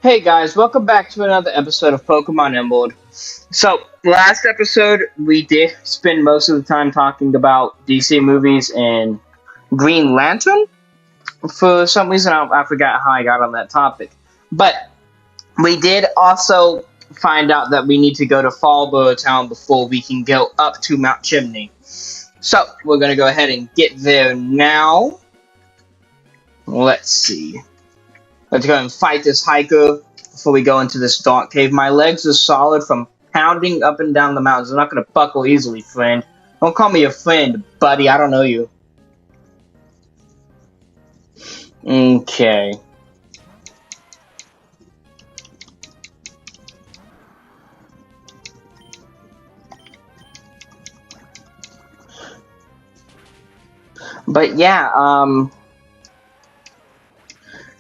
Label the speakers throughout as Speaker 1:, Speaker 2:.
Speaker 1: Hey guys, welcome back to another episode of Pokemon Emerald. So, last episode, we did spend most of the time talking about DC movies and Green Lantern. For some reason, I forgot how I got on that topic. But we did also find out that we need to go to Fallborough Town before we can go up to Mount Chimney. So, we're going to go ahead and get there now. Let's see. Let's go and fight this hiker before we go into this dark cave. My legs are solid from pounding up and down the mountains. I'm not going to buckle easily, friend. Don't call me a friend, buddy. I don't know you. Okay. But yeah,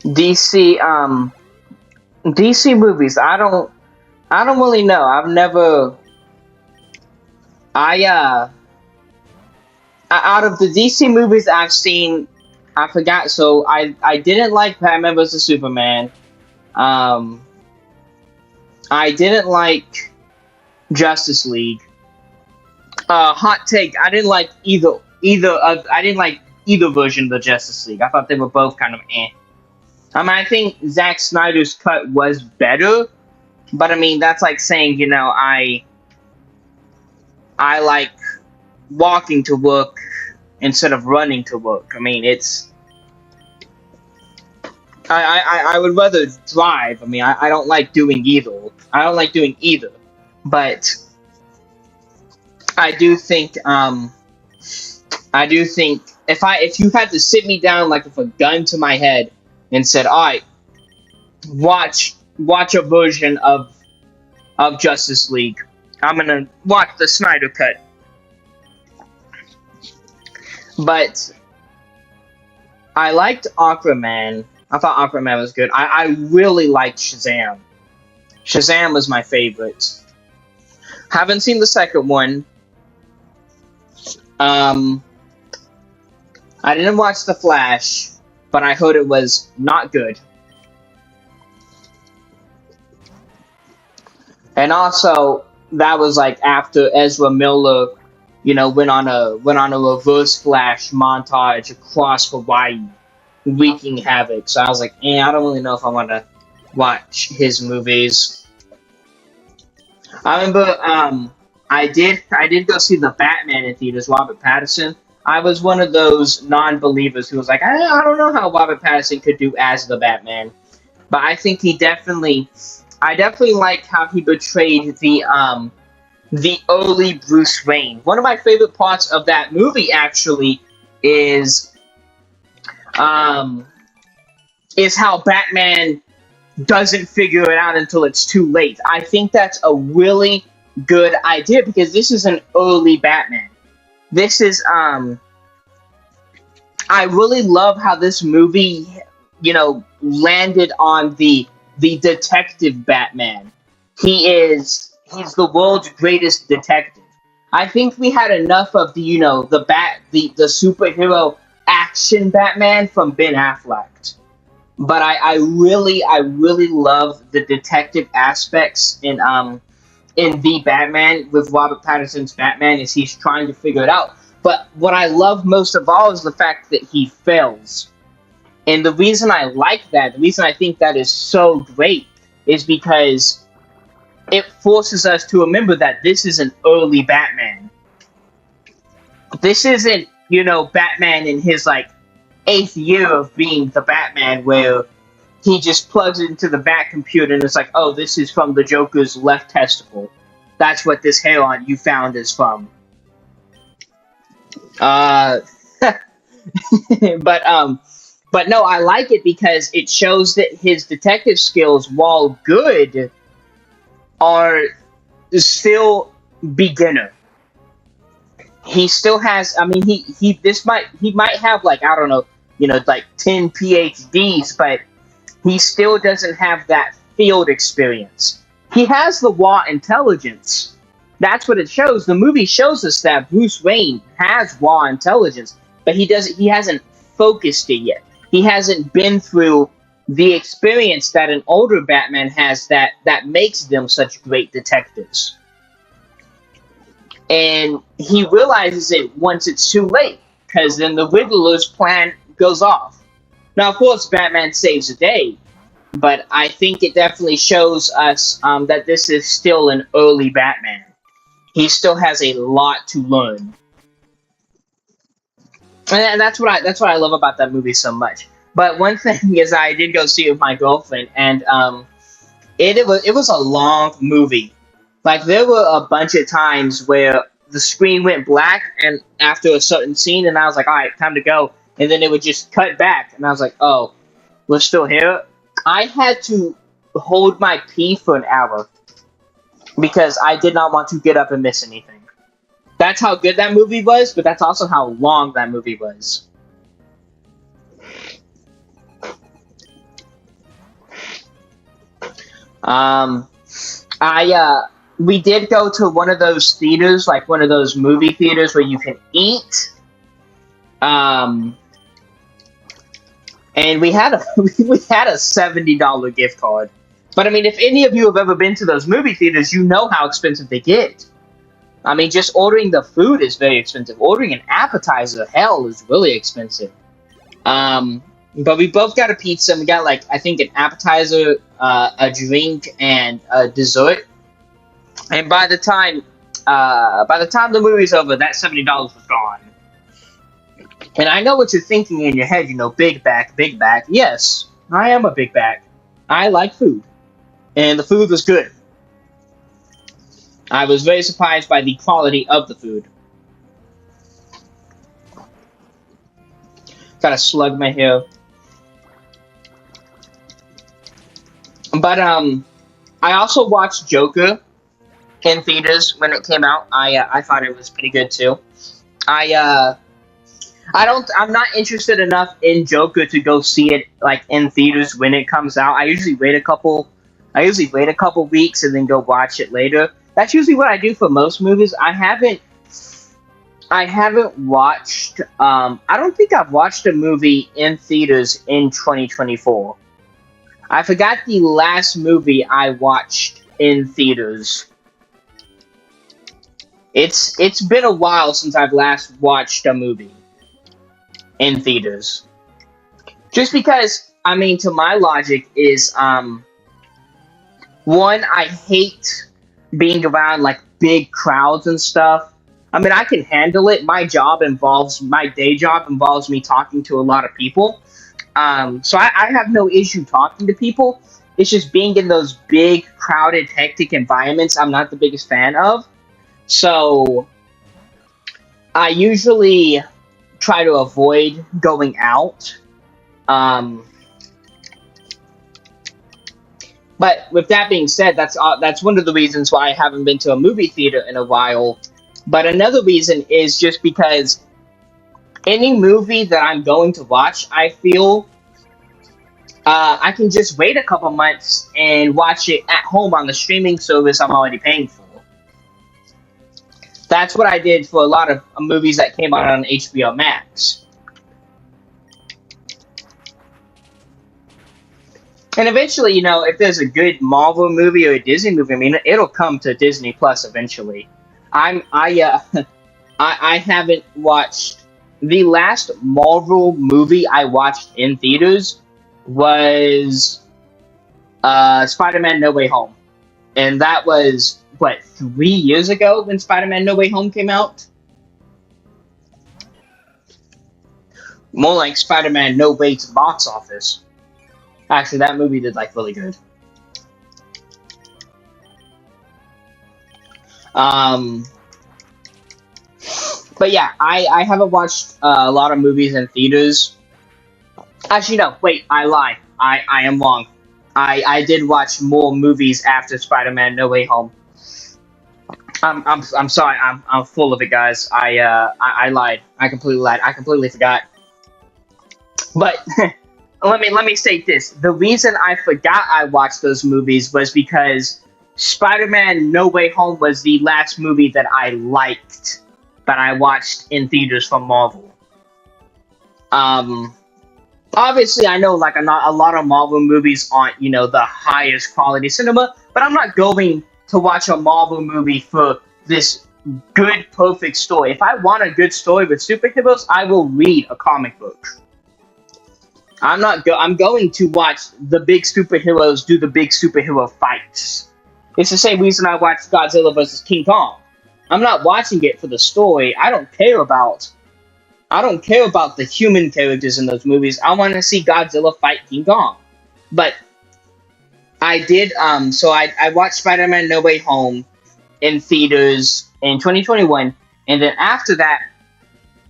Speaker 1: DC, DC movies. I don't really know. I've never. I out of the DC movies I've seen, I forgot. So I didn't like Batman vs Superman. Um, I didn't like Justice League. Hot take. I didn't like I didn't like either version of the Justice League. I thought they were both kind of eh. I mean, I think Zack Snyder's cut was better, but I mean that's like saying I like walking to work instead of running to work. I mean it's I would rather drive. I mean I don't like doing either. I don't like doing either, but I do think I do think if you had to sit me down like with a gun to my head and said, "All right, watch a version of Justice League," I'm gonna watch the Snyder cut. But I liked Aquaman. I thought Aquaman was good. I really liked Shazam. Shazam was my favorite. Haven't seen the second one. Um, I didn't watch The Flash, but I heard it was not good. And also, that was like after Ezra Miller, went on a reverse Flash montage across Hawaii, wreaking havoc. So I was like, I don't really know if I want to watch his movies. I remember, I did go see the Batman in theaters, Robert Pattinson. I was one of those non-believers who was like, I don't know how Robert Pattinson could do as the Batman, but I think I definitely liked how he portrayed the early Bruce Wayne. One of my favorite parts of that movie actually is um is how Batman doesn't figure it out until it's too late. I think that's a really good idea because this is an early Batman. This is I really love how this movie, landed on the detective Batman. He's the world's greatest detective. I think we had enough of the superhero action Batman from Ben Affleck. But I really love the detective aspects in the Batman with Robert Pattinson's Batman as he's trying to figure it out. But what I love most of all is the fact that he fails. And the reason I like that, the reason I think that is so great, is because it forces us to remember that this is an early Batman. This isn't, Batman in his like eighth year of being the Batman where he just plugs it into the Bat computer and it's like, oh, this is from the Joker's left testicle. That's what this hair on you found is from. Uh, but but no, I like it because it shows that his detective skills, while good, are still beginner. He still has. I mean, he might have like I don't know, like 10 PhDs, but he still doesn't have that field experience. He has the raw intelligence. That's what it shows. The movie shows us that Bruce Wayne has raw intelligence, but he hasn't focused it yet. He hasn't been through. the experience that an older Batman has that makes them such great detectives. And he realizes it once it's too late, because then the Riddler's plan goes off. Now, of course, Batman saves the day, but I think it definitely shows us that this is still an early Batman. He still has a lot to learn, and that's what I love about that movie so much. But one thing is, I did go see it with my girlfriend, and it was a long movie. Like there were a bunch of times where the screen went black, and after a certain scene, and I was like, "All right, time to go," and then it would just cut back, and I was like, "Oh, we're still here." I had to hold my pee for an hour because I did not want to get up and miss anything. That's how good that movie was, but that's also how long that movie was. Um, I we did go to one of those theaters, like one of those movie theaters where you can eat. Um, and we had a we had a $70 gift card. But I mean, if any of you have ever been to those movie theaters, you know how expensive they get. I mean, just ordering the food is very expensive. Ordering an appetizer, hell, is really expensive. But we both got a pizza. And we got like I think an appetizer, a drink, and a dessert. And by the time the movie's over, that $70 was gone. And I know what you're thinking in your head. Big back, big back. Yes, I am a big back. I like food, and the food was good. I was very surprised by the quality of the food. Gotta slug my hair. But I also watched Joker in theaters when it came out. I thought it was pretty good too. I I don't. I'm not interested enough in Joker to go see it like in theaters when it comes out. I usually wait a couple. I usually wait a couple weeks and then go watch it later. That's usually what I do for most movies. I haven't. I haven't watched. I don't think I've watched a movie in theaters in 2024. I forgot the last movie I watched in theaters. It's been a while since I've last watched a movie in theaters. Just because, I mean, to my logic is one, I hate being around like big crowds and stuff. I mean, I can handle it. My day job involves me talking to a lot of people. So I have no issue talking to people. It's just being in those big, crowded, hectic environments I'm not the biggest fan of. So I usually try to avoid going out. Um, but with that being said, that's one of the reasons why I haven't been to a movie theater in a while. But another reason is just because any movie that I'm going to watch, I feel I can just wait a couple months and watch it at home on the streaming service I'm already paying for. That's what I did for a lot of movies that came out on HBO Max. And eventually, if there's a good Marvel movie or a Disney movie, I mean, it'll come to Disney Plus eventually. I haven't watched the last Marvel movie I watched in theaters was Spider-Man: No Way Home, and that was what 3 years ago when Spider-Man: No Way Home came out. More like Spider-Man: No Way to box office. Actually, that movie did like really good. Um, but yeah, I haven't watched a lot of movies in theaters. Actually, no, wait, I lie. I am wrong. I did watch more movies after Spider-Man: No Way Home. I'm sorry. I'm full of it, guys. I lied. I completely lied. I completely forgot. But let me state this: the reason I forgot I watched those movies was because Spider-Man: No Way Home was the last movie that I liked that I watched in theaters from Marvel. Um, Obviously, I know like a lot of Marvel movies aren't, the highest quality cinema, but I'm not going to watch a Marvel movie for this good, perfect story. If I want a good story with superheroes, I will read a comic book. I'm going to watch the big superheroes do the big superhero fights. It's the same reason I watched Godzilla versus King Kong. I'm not watching it for the story. I don't care about the human characters in those movies. I want to see Godzilla fight King Kong. But I did so I watched Spider-Man No Way Home in theaters in 2021, and then after that,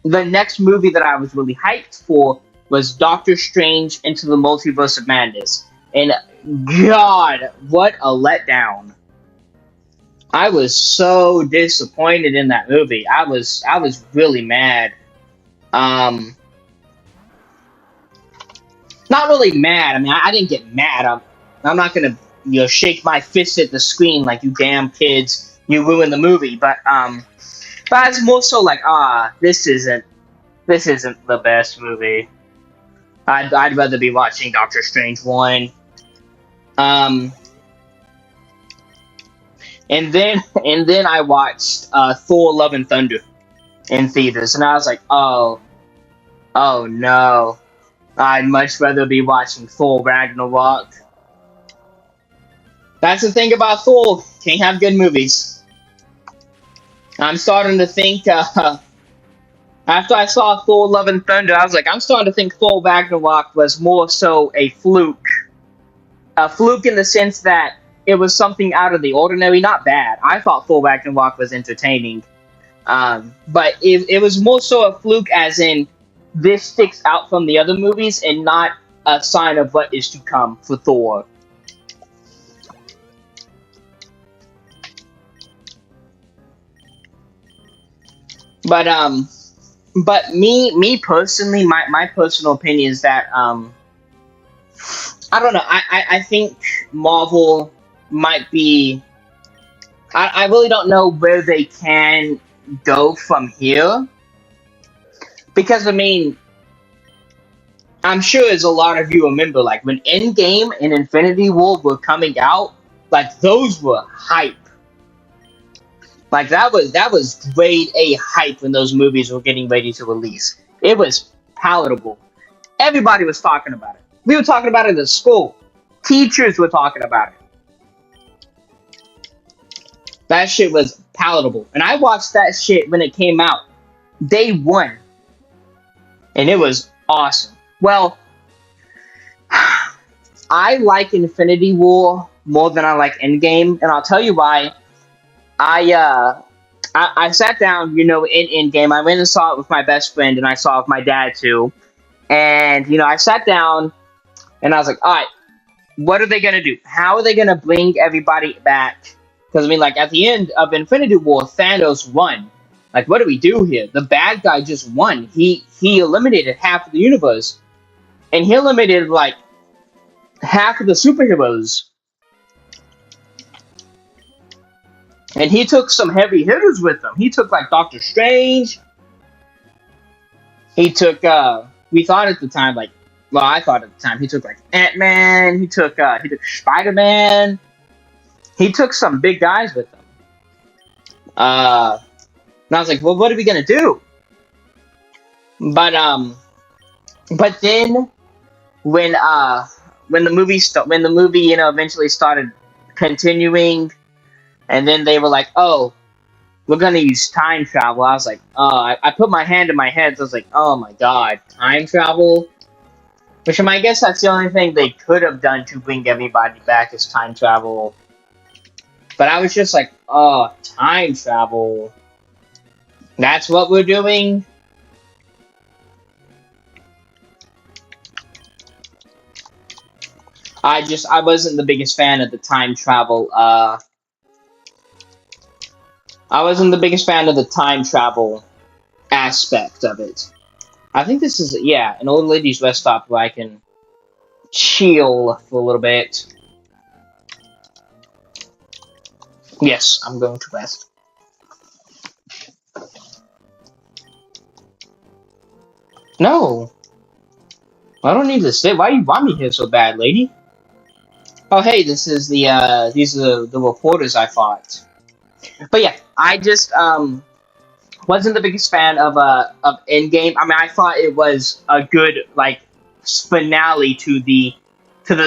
Speaker 1: the next movie that I was really hyped for was Doctor Strange Into the Multiverse of Madness. And God, what a letdown. I was so disappointed in that movie. I was really mad. Um Not really mad. I mean, I didn't get mad. I'm not gonna shake my fist at the screen like you damn kids. You ruined the movie. But it's more so like this isn't the best movie. I'd rather be watching Doctor Strange one. Um, and then I watched Thor: Love and Thunder in theaters, and I was like, oh no, I'd much rather be watching Thor Ragnarok. That's the thing about Thor. Can't have good movies. I'm starting to think. After I saw Thor: Love and Thunder, I was like, I'm starting to think Thor Ragnarok was more so a fluke in the sense that it was something out of the ordinary. Not bad. I thought Thor Ragnarok was entertaining, but it was more so a fluke, as in this sticks out from the other movies and not a sign of what is to come for Thor. But me personally, my personal opinion is that I don't know. I think Marvel might be. I really don't know where they can go from here, because I mean, I'm sure as a lot of you remember, like when Endgame and Infinity War were coming out, like those were hype. Like that was grade A hype when those movies were getting ready to release. It was palatable. Everybody was talking about it. We were talking about it at school. Teachers were talking about it. That shit was palatable. And I watched that shit when it came out day one, and it was awesome. Well, I like Infinity War more than I like Endgame, and I'll tell you why. I uh I sat down, in Endgame. I went and saw it with my best friend, and I saw it with my dad too. And I sat down, and I was like, all right, what are they gonna do? How are they gonna bring everybody back? Because I mean, like at the end of Infinity War, Thanos won. Like, what do we do here? The bad guy just won. He eliminated half of the universe, and he eliminated like half of the superheroes, and he took some heavy hitters with him. He took like Doctor Strange. He took we thought at the time, like, well, I thought at the time he took like Ant-Man. He took Spider-Man. He took some big guys with him. And I was like, well, what are we gonna do? But but then when uh when the movie eventually started continuing, and then they were like, oh, we're gonna use time travel. I was like, oh, I put my hand in my head. So I was like, oh my god, time travel. Which I guess that's the only thing they could have done to bring everybody back is time travel. But I was just like, oh, time travel. That's what we're doing. I wasn't the biggest fan of the time travel. I wasn't the biggest fan of the time travel aspect of it. I think this is, yeah, an old lady's rest stop where I can chill for a little bit. Yes, I'm going to rest. No. I don't need to sit. Why you want me here so bad, lady? Oh, hey, this is these are the reporters I fought. But yeah, I just wasn't the biggest fan of Endgame. I mean, I thought it was a good like finale to the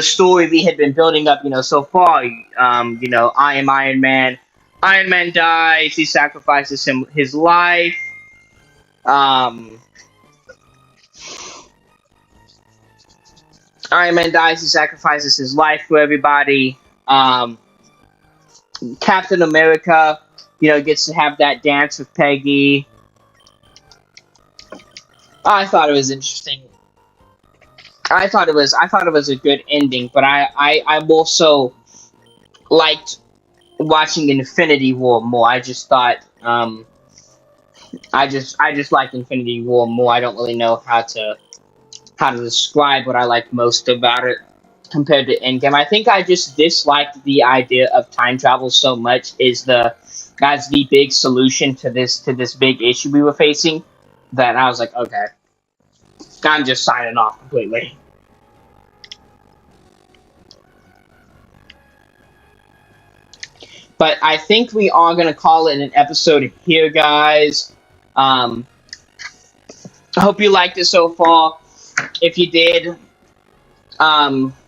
Speaker 1: story we had been building up, so far. I am Iron Man. Iron Man dies. He sacrifices his life. Um, Iron Man dies. He sacrifices his life for everybody. Captain America, gets to have that dance with Peggy. I thought it was interesting. I thought it was a good ending, but I also liked watching Infinity War more. I just thought I just liked Infinity War more. I don't really know how to describe what I liked most about it compared to Endgame. I think I just disliked the idea of time travel so much as the big solution to this big issue we were facing that I was like, okay, I'm just signing off completely. But I think we are going to call it an episode here, guys. Um, I hope you liked it so far. If you did,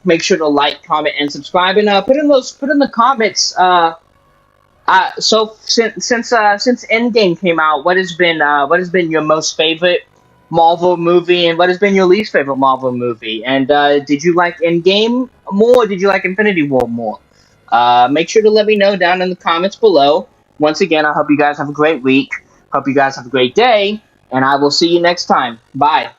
Speaker 1: make sure to like, comment, and subscribe, and put in the comments. So since Endgame came out, what has been your most favorite Marvel movie, and what has been your least favorite Marvel movie? And did you like Endgame more, or did you like Infinity War more? Make sure to let me know down in the comments below. Once again, I hope you guys have a great week. Hope you guys have a great day, and I will see you next time. Bye.